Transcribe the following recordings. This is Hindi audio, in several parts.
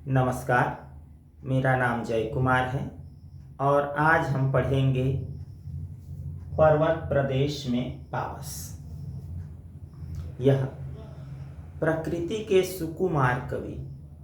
नमस्कार, मेरा नाम जय कुमार है और आज हम पढ़ेंगे पर्वत प्रदेश में पावस। यह प्रकृति के सुकुमार कवि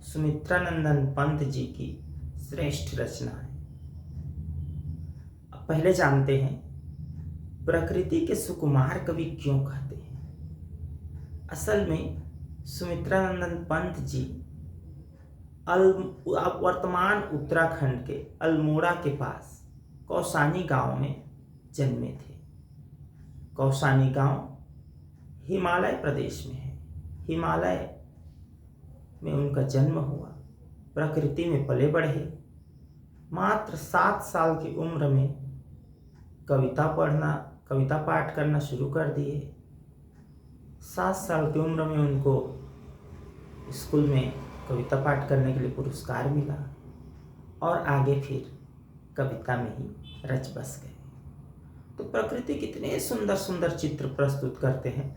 सुमित्रानंदन पंत जी की श्रेष्ठ रचना है। अब पहले जानते हैं प्रकृति के सुकुमार कवि क्यों कहते हैं। असल में सुमित्रानंदन पंत जी वर्तमान उत्तराखंड के अल्मोड़ा के पास कौसानी गांव में जन्मे थे। कौसानी गांव हिमालय प्रदेश में है। हिमालय में उनका जन्म हुआ, प्रकृति में पले बढ़े। मात्र 7 साल की उम्र में कविता पाठ करना शुरू कर दिए। 7 साल की उम्र में उनको स्कूल में कविता पाठ करने के लिए पुरस्कार मिला और आगे फिर कविता में ही रच बस गए। तो प्रकृति कितने सुंदर सुंदर चित्र प्रस्तुत करते हैं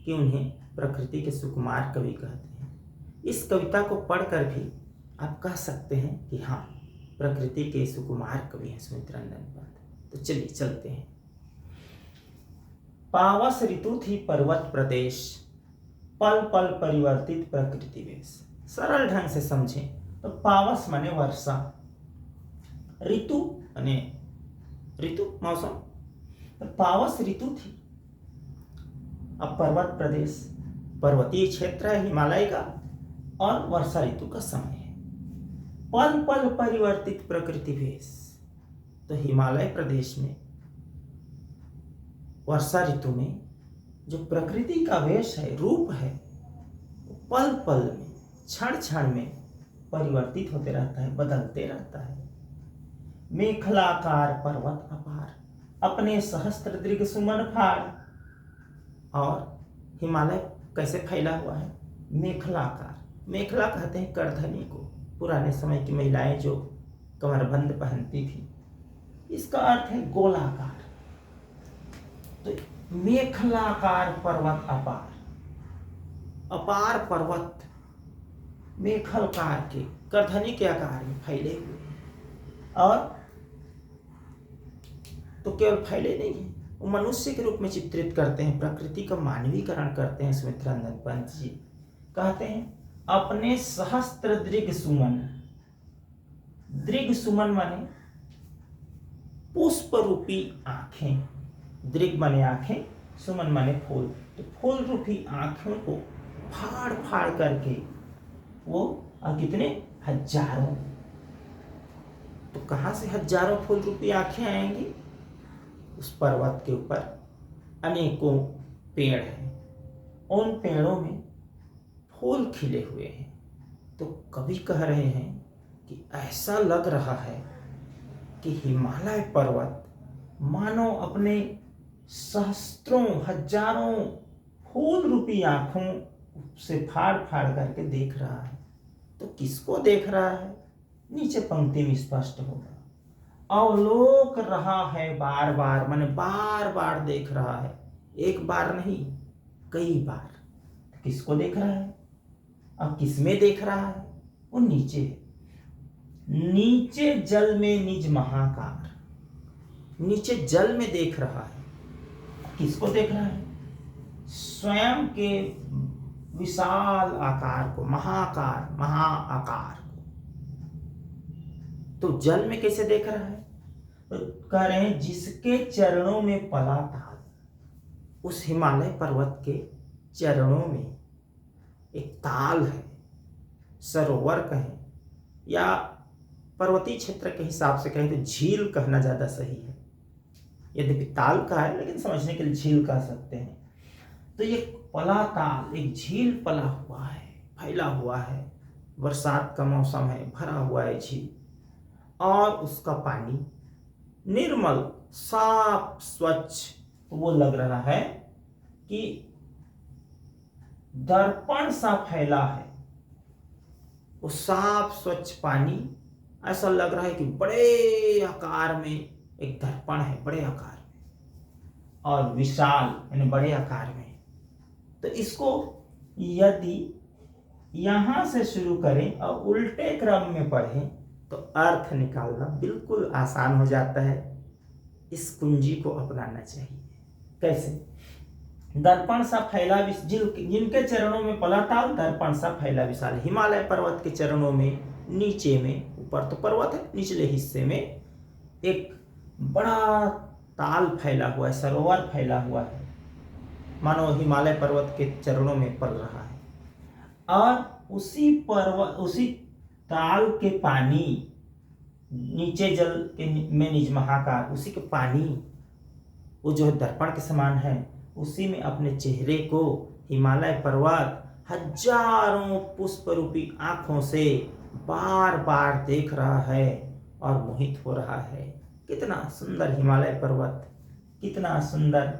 कि उन्हें प्रकृति के सुकुमार कवि कहते हैं। इस कविता को पढ़कर भी आप कह सकते हैं कि हाँ, प्रकृति के सुकुमार कवि हैं सुमित्रानंदन पंत। तो चलिए चलते हैं। पावस ऋतु थी पर्वत प्रदेश, पल पल परिवर्तित प्रकृति वेश। सरल ढंग से समझें तो पावस माने वर्षा, ऋतु माने ऋतु मौसम। तो पावस ऋतु थी। अब पर्वत प्रदेश पर्वतीय क्षेत्र है हिमालय का और वर्षा ऋतु का समय है। पल पल परिवर्तित प्रकृति वेश। तो हिमालय प्रदेश में वर्षा ऋतु में जो प्रकृति का वेश है, रूप है, पल पल में क्षण क्षण में परिवर्तित होते रहता है, बदलते रहता है। मेखलाकार पर्वत अपार, अपने सहस्त्र दीर्घ सुमन फाड़। और हिमालय कैसे फैला हुआ है? मेखलाकार। मेखला कहते हैं करधनी को। पुराने समय की महिलाएं जो कमरबंद पहनती थी, इसका अर्थ है गोलाकार। तो मेखलाकार पर्वत अपार, अपार पर्वत मेखलकार के करधनी के आकार में फैले हुए हैं। और तो केवल फैले नहीं है, वो मनुष्य के रूप में चित्रित करते हैं, प्रकृति का मानवीकरण करते हैं सुमित्रानंदन पंत जी। कहते हैं अपने सहस्त्र दीर्घ सुमन। दीर्घ सुमन माने पुष्प रूपी आंखें। दीर्घ माने आंखें, सुमन माने फूल। तो फूल रूपी आंखों को फाड़ फाड़ करके वो कितने हजारों, तो कहां से हजारों फूल रूपी आंखें आएंगी? उस पर्वत के ऊपर अनेकों पेड़ हैं, उन पेड़ों में फूल खिले हुए हैं। तो कवि कह रहे हैं कि ऐसा लग रहा है कि हिमालय पर्वत मानो अपने सहस्त्रों हजारों फूल रूपी आंखों से फाड़ फाड़ करके देख रहा है। तो किसको देख रहा है? नीचे पंक्ति में स्पष्ट होगा। अवलोक रहा है बार बार, माने बार बार देख रहा है, एक बार नहीं कई बार। तो किसको देख रहा है? अब किसमें देख रहा है? वो नीचे है। नीचे जल में निज महाकार। नीचे जल में देख रहा है। किसको देख रहा है? स्वयं के विशाल आकार को, महाकार, महाआकार को। तो जल में कैसे देख रहा है? तो कह रहे हैं जिसके चरणों में पला ताल। उस हिमालय पर्वत के चरणों में एक ताल है, सरोवर कहें या पर्वतीय क्षेत्र के हिसाब से कहें तो झील कहना ज्यादा सही है। यद्यपि ताल का है लेकिन समझने के लिए झील कह सकते हैं। तो ये पला ताल, एक झील पला हुआ है, फैला हुआ है। बरसात का मौसम है, भरा हुआ है झील, और उसका पानी निर्मल, साफ, स्वच्छ। वो लग रहा है कि दर्पण सा फैला है। वो साफ स्वच्छ पानी ऐसा लग रहा है कि बड़े आकार में एक दर्पण है, बड़े आकार में, और विशाल यानी बड़े आकार में। तो इसको यदि यहां से शुरू करें और उल्टे क्रम में पढ़ें तो अर्थ निकालना बिल्कुल आसान हो जाता है। इस कुंजी को अपनाना चाहिए। कैसे? दर्पण सा फैला जिनके चरणों में पलाताल, दर्पण सा फैला विशाल। हिमालय पर्वत के चरणों में नीचे में, ऊपर तो पर्वत है, निचले हिस्से में एक बड़ा ताल फैला हुआ है, सरोवर फैला हुआ है, मानो हिमालय पर्वत के चरणों में पड़ रहा है। और उसी ताल के पानी, नीचे जल के में निज महाकार, उसी के पानी वो जो दर्पण के समान है, उसी में अपने चेहरे को हिमालय पर्वत हजारों पुष्प रूपी आंखों से बार बार देख रहा है और मोहित हो रहा है। कितना सुंदर हिमालय पर्वत, कितना सुंदर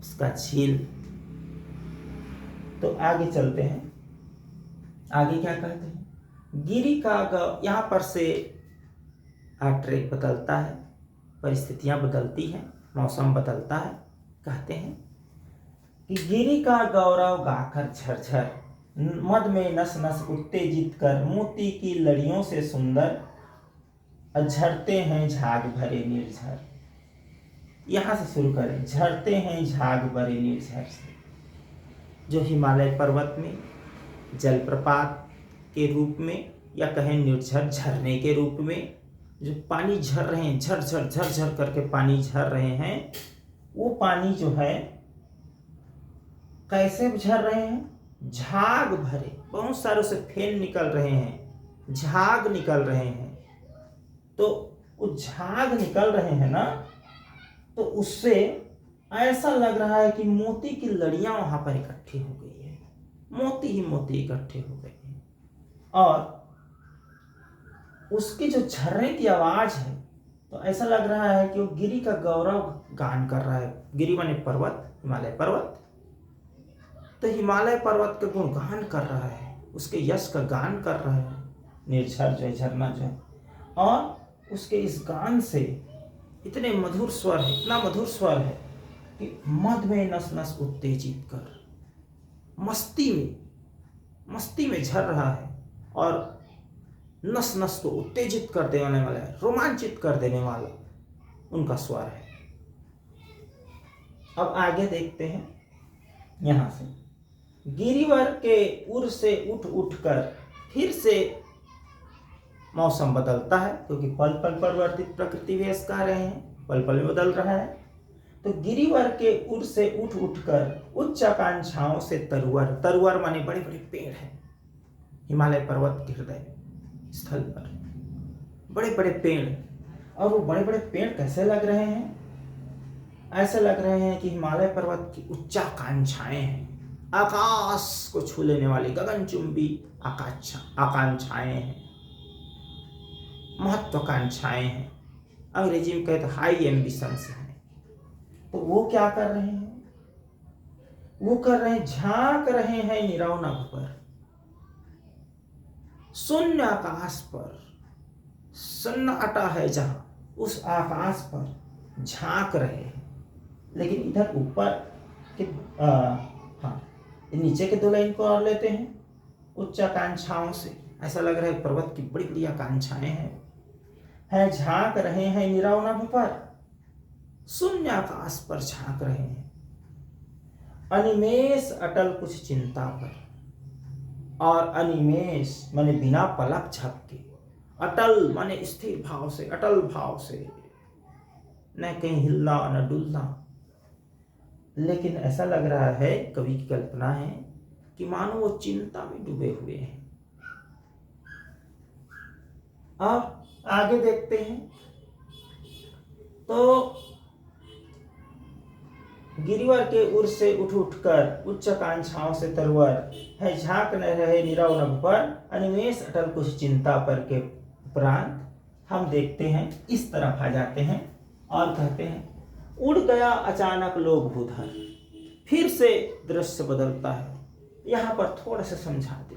उसका झील। तो आगे चलते हैं। आगे क्या कहते हैं? गिरी का यहाँ पर से ट्रैक बदलता है, परिस्थितियां बदलती हैं, मौसम बदलता है। कहते हैं कि गिरी का गौरव गाकर झरझर, मद में नस नस उत्तेजित कर, मोती की लड़ियों से सुंदर झरते हैं झाग भरे निर्झर। यहां से शुरू करें, झरते हैं झाग भरे निर्झर से। जो हिमालय पर्वत में जलप्रपात के रूप में या कहें निर्झर झरने के रूप में जो पानी झर रहे हैं, झर झर करके पानी झर रहे हैं, वो पानी जो है कैसे झर रहे हैं? झाग भरे, बहुत सारे से फेन निकल रहे हैं, झाग निकल रहे हैं। तो वो झाग निकल रहे हैं ना, तो उससे ऐसा लग रहा है कि मोती की लड़ियां वहां पर इकट्ठी हो गई है, मोती ही मोती इकट्ठे हो गए हैं। और उसकी जो झरने की आवाज है, तो ऐसा लग रहा है कि वो गिरी का गौरव गान कर रहा है। गिरी माने पर्वत, हिमालय पर्वत। तो हिमालय पर्वत का गुणगान कर रहा है, उसके यश का गान कर रहा है निर्झर जो है, झरना जो है। और उसके इस गान से इतने मधुर स्वर है, इतना मधुर स्वर है कि मद में नस नस उत्तेजित कर, मस्ती में झर रहा है और नस नस को उत्तेजित कर देने वाला है, रोमांचित कर देने वाला उनका स्वर है। अब आगे देखते हैं। यहां से गिरिवर के उर से उठ कर फिर से मौसम बदलता है, क्योंकि पल पल परिवर्तित प्रकृति वेश कह रहे हैं, पल पल में बदल रहा है। तो गिरिवर के उर से उठ कर उच्च आकांक्षाओं से तरुवर माने बड़े बड़े पेड़ हैं हिमालय पर्वत के हृदय स्थल पर, बड़े बड़े पेड़। और वो बड़े बड़े पेड़ कैसे लग रहे हैं? ऐसे लग रहे हैं कि हिमालय पर्वत की उच्चाकांक्षाएं हैं, आकाश को छू लेने वाली गगनचुंबी आकांक्षाएं हैं, महत्वाकांक्षाएं हैं। अंग्रेजी में कहते हाई एम्बिशंस हैं। तो वो क्या कर रहे हैं? वो कर रहे हैं, झांक रहे हैं नीरव नभ पर, शून्य आकाश पर, सन्नाटा है जहां, उस आकाश पर झांक रहे हैं। लेकिन इधर ऊपर के नीचे के दो लाइन को और लेते हैं। उच्च आकांक्षाओं से ऐसा लग रहा है पर्वत की बड़ी बड़ी आकांक्षाएं हैं, झांक रहे हैं नीरव नभ पर, शून्य आकाश पर झांक रहे हैं। अनिमेष अटल कुछ चिंता पर, और अनिमेष माने बिना पलक झपके, अटल माने स्थिर भाव से, अटल भाव से, न कहीं हिलना न डुलना। लेकिन ऐसा लग रहा है, कवि की कल्पना है कि मानो वो चिंता में डूबे हुए हैं। अब आगे देखते हैं। तो गिरिवर के उर से उठ कर उच्च आकांक्षाओं से तरुवर है, झांक न रहे नीरव नभ पर, अनिमेष अटल कुछ चिंता पर के उपरांत हम देखते हैं, इस तरफ आ जाते हैं और कहते हैं, उड़ गया अचानक लोग भूधर। फिर से दृश्य बदलता है। यहां पर थोड़ा सा समझा दे।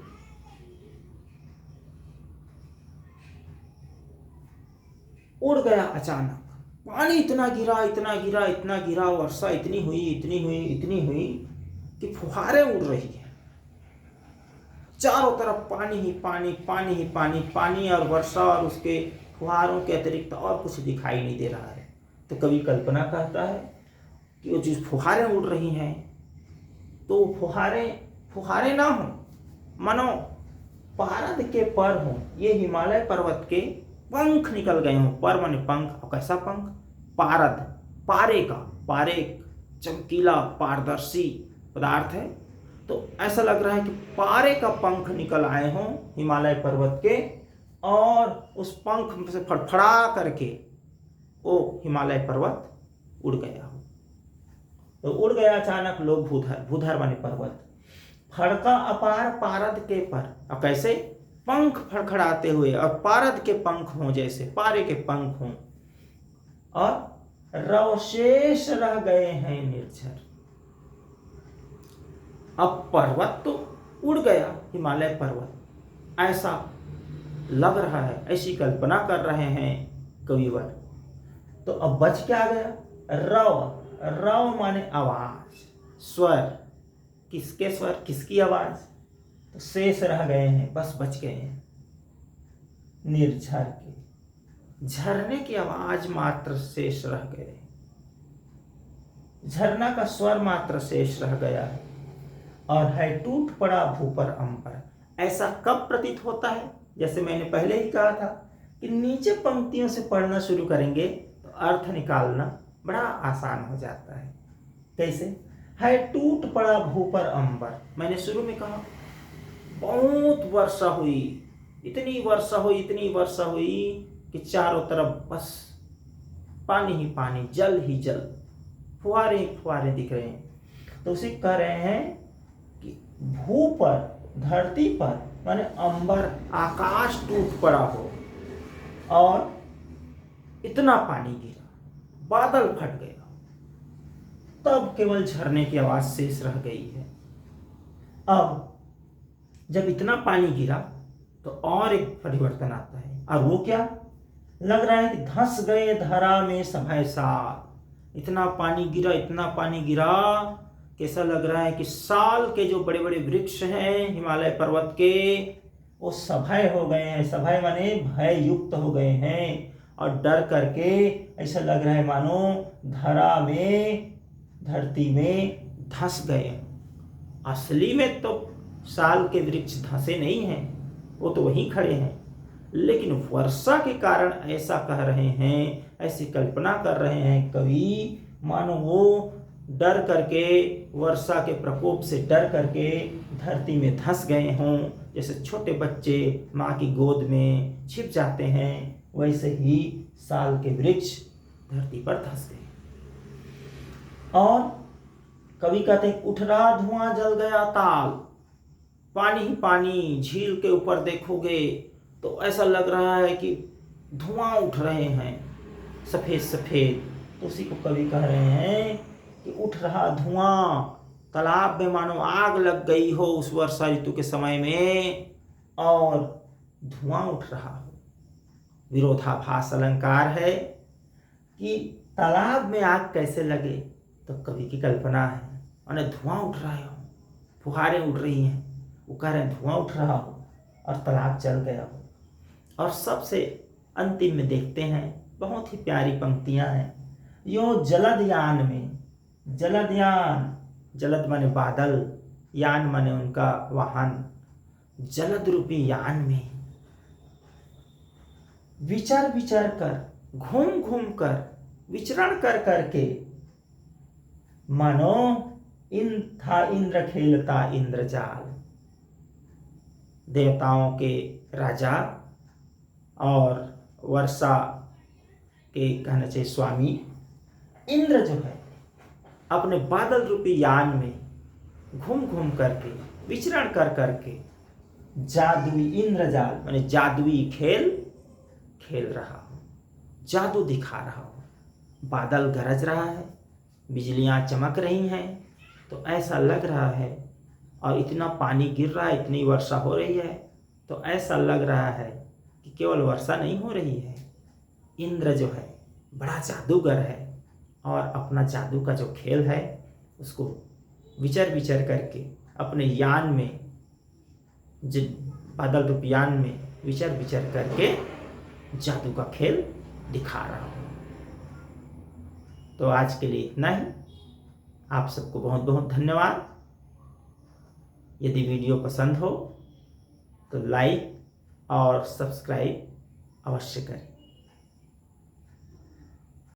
उड़ गया अचानक, पानी इतना गिरा, वर्षा इतनी हुई कि फुहारें उड़ रही है, चारों तरफ पानी ही पानी, पानी ही पानी, पानी और वर्षा और उसके फुहारों के अतिरिक्त और कुछ दिखाई नहीं दे रहा है। तो कवि कल्पना करता है कि वो जिस फुहारें उड़ रही हैं तो फुहारे ना हो, मानो पारद के पर हों, ये हिमालय पर्वत के पंख निकल गए हों। पर माने पंख, और कैसा पंख? पारद, पारे का, पारे चमकीला पारदर्शी पदार्थ है, तो ऐसा लग रहा है कि पारे का पंख निकल आए हों हिमालय पर्वत के, और उस पंख से फड़फड़ा करके वो हिमालय पर्वत उड़ गया हो। तो उड़ गया अचानक लोग भूधर, भूधर माने पर्वत, फड़का अपार पारद के पर। और कैसे? पंख फड़खड़ाते हुए, और पारद के पंख हों, जैसे पारे के पंख हों, और रवशेष रह गए हैं निर्झर। अब पर्वत तो उड़ गया, हिमालय पर्वत, ऐसा लग रहा है, ऐसी कल्पना कर रहे हैं कविवर। तो अब बच क्या गया? रव, रव माने आवाज, स्वर। किसके स्वर, किसकी आवाज? तो शेष रह गए हैं, बस बच गए हैं निर्झर के, झरने की आवाज मात्र शेष रह गए, झरना का स्वर मात्र शेष रह गया है, और है टूट पड़ा भूपर अंबर। ऐसा कब प्रतीत होता है? जैसे मैंने पहले ही कहा था कि नीचे पंक्तियों से पढ़ना शुरू करेंगे तो अर्थ निकालना बड़ा आसान हो जाता है। कैसे? है टूट पड़ा भूपर अंबर। मैंने शुरू में कहा बहुत वर्षा हुई, इतनी वर्षा हुई, इतनी वर्षा हुई कि चारों तरफ बस पानी ही पानी, जल ही जल, फुहारे ही फुहारे दिख रहे हैं। तो उसे कह रहे हैं कि भू पर, धरती पर माने अंबर, आकाश टूट पड़ा हो और इतना पानी गिरा, बादल फट गया, तब केवल झरने की आवाज शेष रह गई है। अब जब इतना पानी गिरा तो और एक परिवर्तन आता है, और वो क्या? लग रहा है कि धंस गए धरा में सभय साल। इतना पानी गिरा, इतना पानी गिरा, कैसा लग रहा है कि साल के जो बड़े बड़े वृक्ष हैं हिमालय पर्वत के, वो सभय हो गए हैं। सभय माने भय युक्त हो गए हैं, और डर करके ऐसा लग रहा है मानो धरा में, धरती में धंस गए। असली में तो साल के वृक्ष धंसे नहीं हैं, वो तो वहीं खड़े हैं, लेकिन वर्षा के कारण ऐसा कह रहे हैं, ऐसी कल्पना कर रहे हैं कवि, मानो वो डर करके, वर्षा के प्रकोप से डर करके धरती में धंस गए हों। जैसे छोटे बच्चे माँ की गोद में छिप जाते हैं, वैसे ही साल के वृक्ष धरती पर धंस गए। और कवि कहते हैं उठ रहा धुआं जल गया ताल, पानी ही पानी, झील के ऊपर देखोगे तो ऐसा लग रहा है कि धुआं उठ रहे हैं, सफेद सफेद। तो उसी को कवि कह रहे हैं कि उठ रहा धुआं, तालाब में मानो आग लग गई हो उस वर्षा ऋतु के समय में, और धुआं उठ रहा हो। विरोधाभास अलंकार है कि तालाब में आग कैसे लगे, तो कवि की कल्पना है, माने धुआं उठ रहा हो, फुहारें उड़ रही हैं, वो कह रहे हैं धुआं उठ रहा हो और तालाब जल गया हो। और सबसे अंतिम में देखते हैं, बहुत ही प्यारी पंक्तियां हैं। यो जलद यान में, जलद यान, जलद माने बादल, यान माने उनका वाहन, जलद रूपी यान में विचार विचार कर, घूम घूम कर, विचरण कर करके, मानो था इंद्र खेलता इंद्रजाल। देवताओं के राजा और वर्षा के कहना चाहिए स्वामी इंद्र जो है, अपने बादल रूपी यान में घूम घूम करके, विचरण कर करके, जादुई इंद्रजाल माने जादुई खेल खेल रहा हो, जादू दिखा रहा हो। बादल गरज रहा है, बिजलियां चमक रही हैं, तो ऐसा लग रहा है, और इतना पानी गिर रहा है, इतनी वर्षा हो रही है, तो ऐसा लग रहा है कि केवल वर्षा नहीं हो रही है, इंद्र जो है बड़ा जादूगर है, और अपना जादू का जो खेल है उसको विचर विचर करके अपने यान में बादल रूपी यान में विचर विचर करके जादू का खेल दिखा रहा हूँ। तो आज के लिए इतना ही। आप सबको बहुत बहुत धन्यवाद। यदि वीडियो पसंद हो तो लाइक और सब्सक्राइब अवश्य करें।